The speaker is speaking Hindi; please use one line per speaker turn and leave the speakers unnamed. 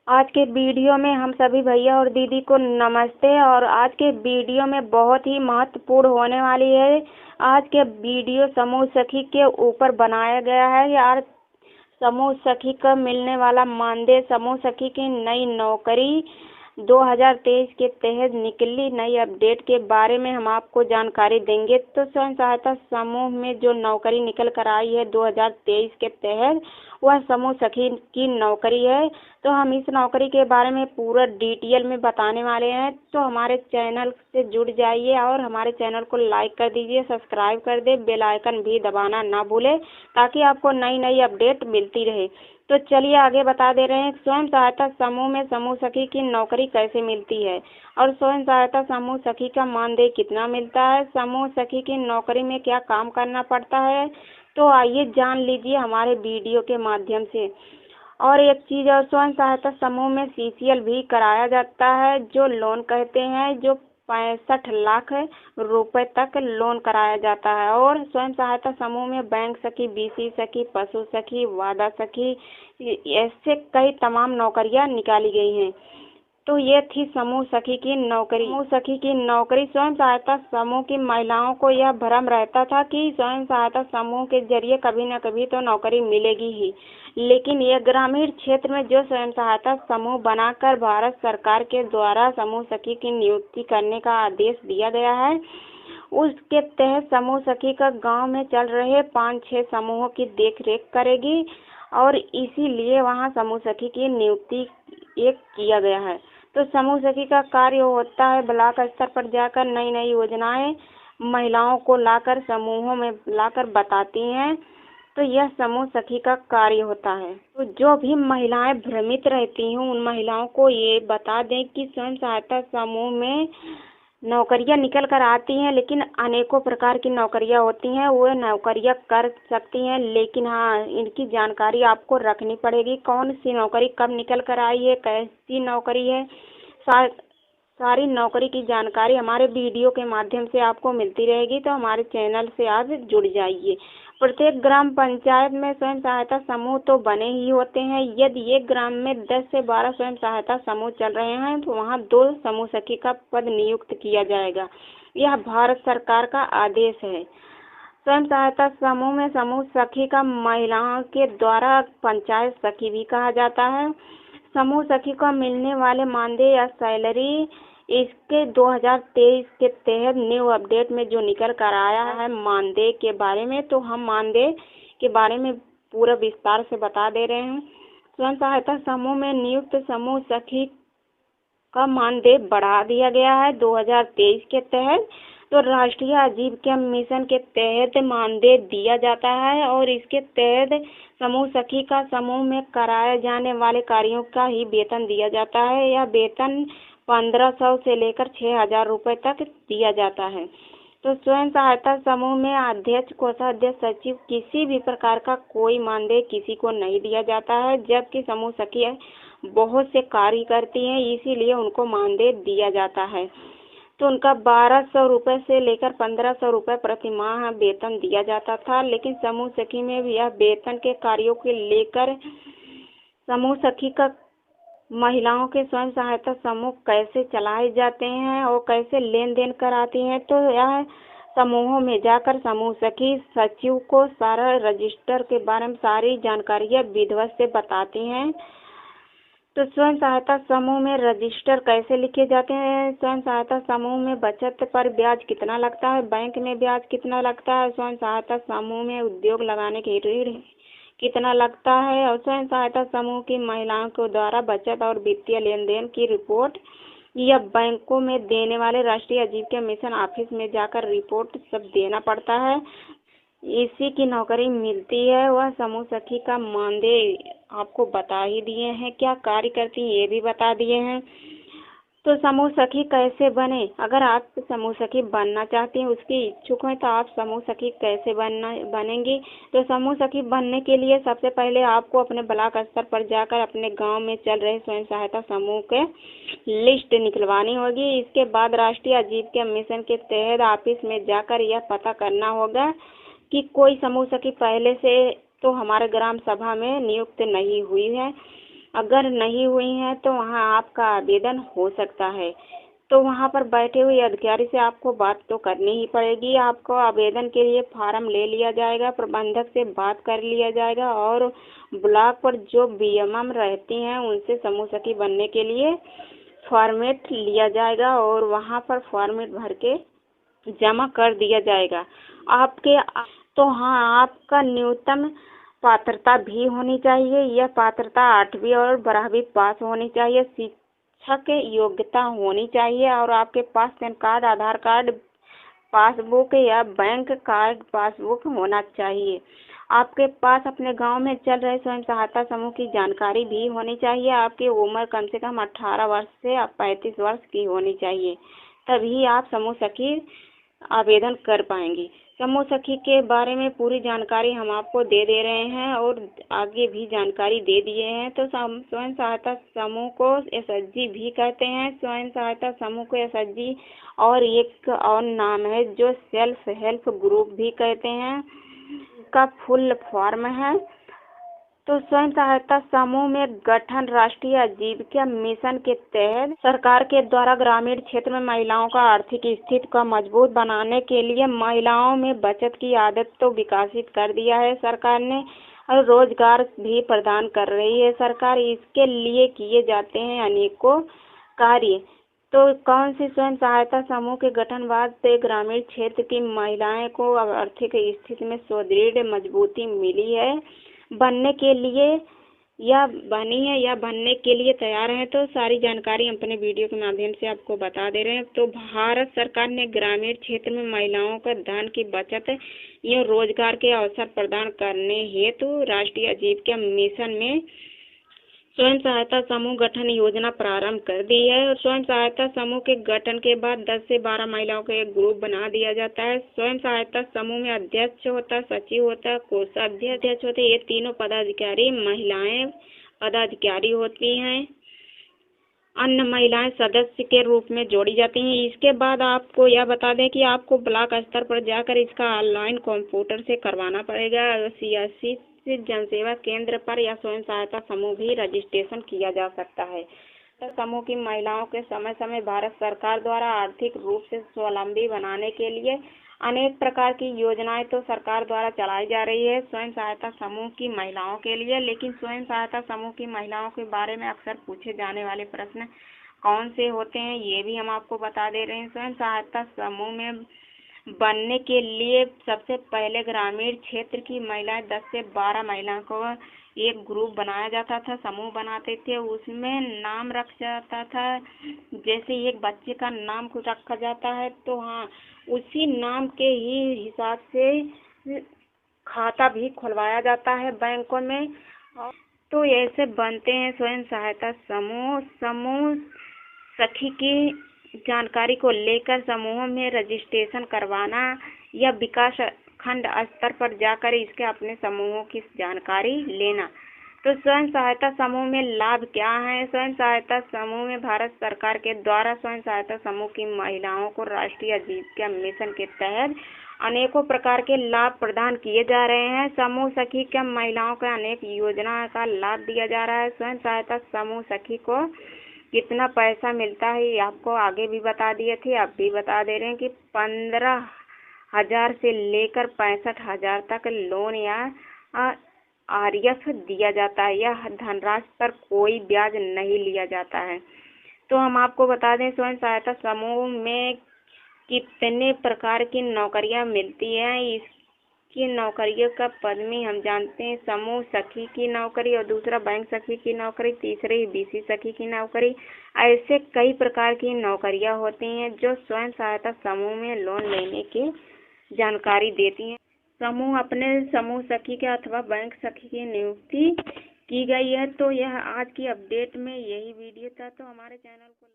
आज के वीडियो में हम सभी भैया और दीदी को नमस्ते। और आज के वीडियो में बहुत ही महत्वपूर्ण होने वाली है। आज के वीडियो समूह सखी के ऊपर बनाया गया है यार। समूह सखी का मिलने वाला मानदेय, समूह सखी की नई नौकरी 2023 के तहत निकली नई अपडेट के बारे में हम आपको जानकारी देंगे। तो स्वयं सहायता समूह में जो नौकरी निकल कर आई है 2023 के तहत, वह समूह सखी की नौकरी है। तो हम इस नौकरी के बारे में पूरा डिटेल में बताने वाले हैं। तो हमारे चैनल से जुड़ जाइए और हमारे चैनल को लाइक कर दीजिए, सब्सक्राइब कर दे, बेल आइकन भी दबाना ना भूले ताकि आपको नई नई अपडेट मिलती रहे। तो चलिए आगे बता दे रहे हैं। स्वयं सहायता समूह में समूह सखी की नौकरी कैसे मिलती है और स्वयं सहायता समूह सखी का मानदेय कितना मिलता है, समूह सखी की नौकरी में क्या काम करना पड़ता है। तो आइए जान लीजिए हमारे वीडियो के माध्यम से। और एक चीज़ और, स्वयं सहायता समूह में सीसीएल भी कराया जाता है, जो लोन कहते हैं, जो 65 लाख रुपए तक लोन कराया जाता है। और स्वयं सहायता समूह में बैंक सखी, बीसी सखी, पशु सखी, वादा सखी, ऐसे कई तमाम नौकरियां निकाली गई हैं। तो ये थी समूह सखी की नौकरी। समूह सखी की नौकरी। स्वयं सहायता समूह की महिलाओं को यह भ्रम रहता था कि स्वयं सहायता समूह के जरिए कभी न कभी तो नौकरी मिलेगी ही, लेकिन यह ग्रामीण क्षेत्र में जो स्वयं सहायता समूह बनाकर भारत सरकार के द्वारा समूह सखी की नियुक्ति करने का आदेश दिया गया है, उसके तहत समूह सखी का गांव में चल रहे 5-6 समूहों की देखरेख करेगी और इसीलिए वहां समूह सखी की नियुक्ति एक किया गया है। तो समूह सखी का कार्य होता है ब्लॉक स्तर पर जाकर नई नई योजनाएं महिलाओं को लाकर समूहों में लाकर बताती हैं। तो यह समूह सखी का कार्य होता है। तो जो भी महिलाएं भ्रमित रहती हैं उन महिलाओं को ये बता दें कि स्वयं सहायता समूह में नौकरियां निकल कर आती हैं, लेकिन अनेकों प्रकार की नौकरियां होती हैं, वो नौकरियां कर सकती हैं, लेकिन हाँ इनकी जानकारी आपको रखनी पड़ेगी। कौन सी नौकरी कब निकल कर आई है, कैसी नौकरी है, सारी नौकरी की जानकारी हमारे वीडियो के माध्यम से आपको मिलती रहेगी। तो हमारे चैनल से आप जुड़ जाइए। प्रत्येक ग्राम पंचायत में स्वयं सहायता समूह तो बने ही होते हैं। यदि एक ग्राम में 10 से 12 स्वयं सहायता समूह चल रहे हैं तो वहां 2 समूह सखी का पद नियुक्त किया जाएगा। यह भारत सरकार का आदेश है। स्वयं सहायता समूह में समूह सखी का महिलाओं के द्वारा पंचायत सखी भी कहा जाता है। समूह सखी को मिलने वाले मानदेय या सैलरी इसके 2023 के तहत न्यू अपडेट में जो निकल कर आया है मानदेय के बारे में, तो हम मानदेय के बारे में पूरा विस्तार से बता दे रहे हैं। स्वयं सहायता समूह में नियुक्त समूह सखी का मानदेय बढ़ा दिया गया है 2023 के तहत। तो राष्ट्रीय आजीविका मिशन के तहत मानदेय दिया जाता है और इसके तहत समूह सखी का समूह में कराए जाने वाले कार्यों का ही वेतन दिया जाता है। यह वेतन 1500 से लेकर 6000 रुपए तक दिया जाता है। तो स्वयं सहायता समूह में अध्यक्ष, कोषाध्यक्ष, सचिव किसी भी प्रकार का कोई मानदेय किसी को नहीं दिया जाता है, जबकि समूह सखी बहुत से कार्य करती हैं, इसीलिए उनको मानदेय दिया जाता है। तो उनका 1200 रुपए से लेकर 1500 रुपए प्रति माह वेतन दिया जाता था, लेकिन समूह सखी में भी यह वेतन के कार्यों के लेकर समूह सखी का महिलाओं के स्वयं सहायता समूह कैसे चलाए जाते हैं और कैसे लेन देन कराती हैं। तो यह समूहों में जाकर समूह सखी सचिव को सारा रजिस्टर के बारे में सारी जानकारियां विधिवत से बताती हैं। तो स्वयं सहायता समूह में रजिस्टर कैसे लिखे जाते हैं, स्वयं सहायता समूह में बचत पर ब्याज कितना लगता है, बैंक में ब्याज कितना लगता है, स्वयं सहायता समूह में उद्योग लगाने के ऋण कितना लगता है, और स्वयं सहायता समूह की महिलाओं के द्वारा बचत और वित्तीय लेन देन की रिपोर्ट यह बैंकों में देने वाले राष्ट्रीय आजीविका मिशन ऑफिस में जाकर रिपोर्ट सब देना पड़ता है। इसी की नौकरी मिलती है। वह समूह सखी का मानदेय आपको बता ही दिए हैं, क्या कार्य करती है ये भी बता दिए हैं। तो समूह सखी कैसे बने, अगर आप समूह सखी बनना चाहती हैं, उसकी इच्छुक हैं, तो आप समूह सखी कैसे बनेंगी। तो समूह सखी बनने के लिए सबसे पहले आपको अपने ब्लॉक स्तर पर जाकर अपने गांव में चल रहे स्वयं सहायता समूह के लिस्ट निकलवानी होगी। इसके बाद राष्ट्रीय आजीविका मिशन के तहत ऑफिस में जाकर यह पता करना होगा कि कोई समूह सखी पहले से तो हमारे ग्राम सभा में नियुक्त नहीं हुई है। अगर नहीं हुई हैं तो वहाँ आपका आवेदन हो सकता है। तो वहाँ पर बैठे हुए अधिकारी से आपको बात तो करनी ही पड़ेगी। आपको आवेदन के लिए फार्म ले लिया जाएगा, प्रबंधक से बात कर लिया जाएगा और ब्लॉक पर जो बीएमएम रहती हैं उनसे समूह सखी बनने के लिए फॉर्मेट लिया जाएगा और वहाँ पर फॉर्मेट भर के जमा कर दिया जाएगा। आपके तो हाँ, आपका न्यूनतम पात्रता भी होनी चाहिए। यह पात्रता 8वीं और 12वीं पास होनी चाहिए। शिक्षक योग्यता होनी चाहिए और आपके पास पैन कार्ड, आधार कार्ड, पासबुक या बैंक कार्ड पासबुक होना चाहिए। आपके पास अपने गांव में चल रहे स्वयं सहायता समूह की जानकारी भी होनी चाहिए। आपकी उम्र कम से कम 18 वर्ष से 35 वर्ष की होनी चाहिए, तभी आप समूह सखी आवेदन कर पाएंगी। समूह सखी के बारे में पूरी जानकारी हम आपको दे रहे हैं और आगे भी जानकारी दे दिए हैं। तो स्वयं सहायता समूह को एसएचजी भी कहते हैं। स्वयं सहायता समूह को एसएचजी और एक और नाम है जो सेल्फ हेल्प ग्रुप भी कहते हैं। का फुल फॉर्म है। तो स्वयं सहायता समूह में गठन राष्ट्रीय आजीविका मिशन के तहत सरकार के द्वारा ग्रामीण क्षेत्र में महिलाओं का आर्थिक स्थिति को मजबूत बनाने के लिए महिलाओं में बचत की आदत तो विकसित कर दिया है सरकार ने और रोजगार भी प्रदान कर रही है सरकार। इसके लिए किए जाते हैं अनेकों कार्य। तो कौन सी स्वयं सहायता समूह के गठन बाद से ग्रामीण क्षेत्र की महिलाएं को आर्थिक स्थिति में सुदृढ़ मजबूती मिली है, बनने के लिए या बनी है या बनने के लिए तैयार है। तो सारी जानकारी हम अपने वीडियो के माध्यम से आपको बता दे रहे हैं। तो भारत सरकार ने ग्रामीण क्षेत्र में महिलाओं को धन की बचत या रोजगार के अवसर प्रदान करने हेतु राष्ट्रीय आजीविका मिशन में स्वयं सहायता समूह गठन योजना प्रारंभ कर दी है। और स्वयं सहायता समूह के गठन के बाद 10 से 12 महिलाओं का एक ग्रुप बना दिया जाता है। स्वयं सहायता समूह में अध्यक्ष होता है, सचिव होता है, कोषाध्यक्ष होते हैं। ये तीनों पदाधिकारी महिलाएं पदाधिकारी होती हैं। अन्य महिलाएं सदस्य के रूप में जोड़ी जाती हैं। इसके बाद आपको यह बता दें कि आपको ब्लॉक स्तर पर जाकर इसका ऑनलाइन कंप्यूटर से करवाना पड़ेगा। सीएससी जनसेवा केंद्र पर या स्वयं सहायता समूह भी रजिस्ट्रेशन किया जा सकता है। तो समूह की महिलाओं के समय समय भारत सरकार द्वारा आर्थिक रूप से स्वावलंबी बनाने के लिए अनेक प्रकार की योजनाएं तो सरकार द्वारा चलाई जा रही है स्वयं सहायता समूह की महिलाओं के लिए। लेकिन स्वयं सहायता समूह की महिलाओं के बारे में अक्सर पूछे जाने वाले प्रश्न कौन से होते हैं, ये भी हम आपको बता दे रहे हैं। स्वयं सहायता समूह में बनने के लिए सबसे पहले ग्रामीण क्षेत्र की महिलाएं 10 से 12 महिलाओं को एक ग्रुप बनाया जाता था, समूह बनाते थे। उसमें नाम रखा जाता था, जैसे एक बच्चे का नाम कुछ रखा जाता है तो हाँ उसी नाम के ही हिसाब से खाता भी खुलवाया जाता है बैंकों में। तो ऐसे बनते हैं स्वयं सहायता समूह सखी की जानकारी को लेकर समूहों में रजिस्ट्रेशन करवाना या विकास खंड स्तर पर जाकर इसके अपने समूहों की जानकारी लेना। तो स्वयं सहायता समूह में लाभ क्या है? स्वयं सहायता समूह में भारत सरकार के द्वारा स्वयं सहायता समूह की महिलाओं को राष्ट्रीय आजीविका मिशन के तहत अनेकों प्रकार के लाभ प्रदान किए जा रहे हैं। समूह सखी के महिलाओं को अनेक योजना का लाभ दिया जा रहा है। स्वयं सहायता समूह सखी को कितना पैसा मिलता है ये आपको आगे भी बता दिए थे, अब भी बता दे रहे हैं कि 15,000 से लेकर 65,000 तक लोन या आरएफ दिया जाता है। यह धनराशि पर कोई ब्याज नहीं लिया जाता है। तो हम आपको बता दें स्वयं सहायता समूह में कितने प्रकार की नौकरियां मिलती हैं। इसकी नौकरियों का पद में हम जानते हैं समूह सखी की नौकरी और दूसरा बैंक सखी की नौकरी, तीसरी बीसी सखी की नौकरी। ऐसे कई प्रकार की नौकरियां होती हैं जो स्वयं सहायता समूह में लोन लेने की जानकारी देती हैं। समूह अपने समूह सखी के अथवा बैंक सखी की नियुक्ति की गई है। तो यह आज की अपडेट में यही वीडियो था। तो हमारे चैनल को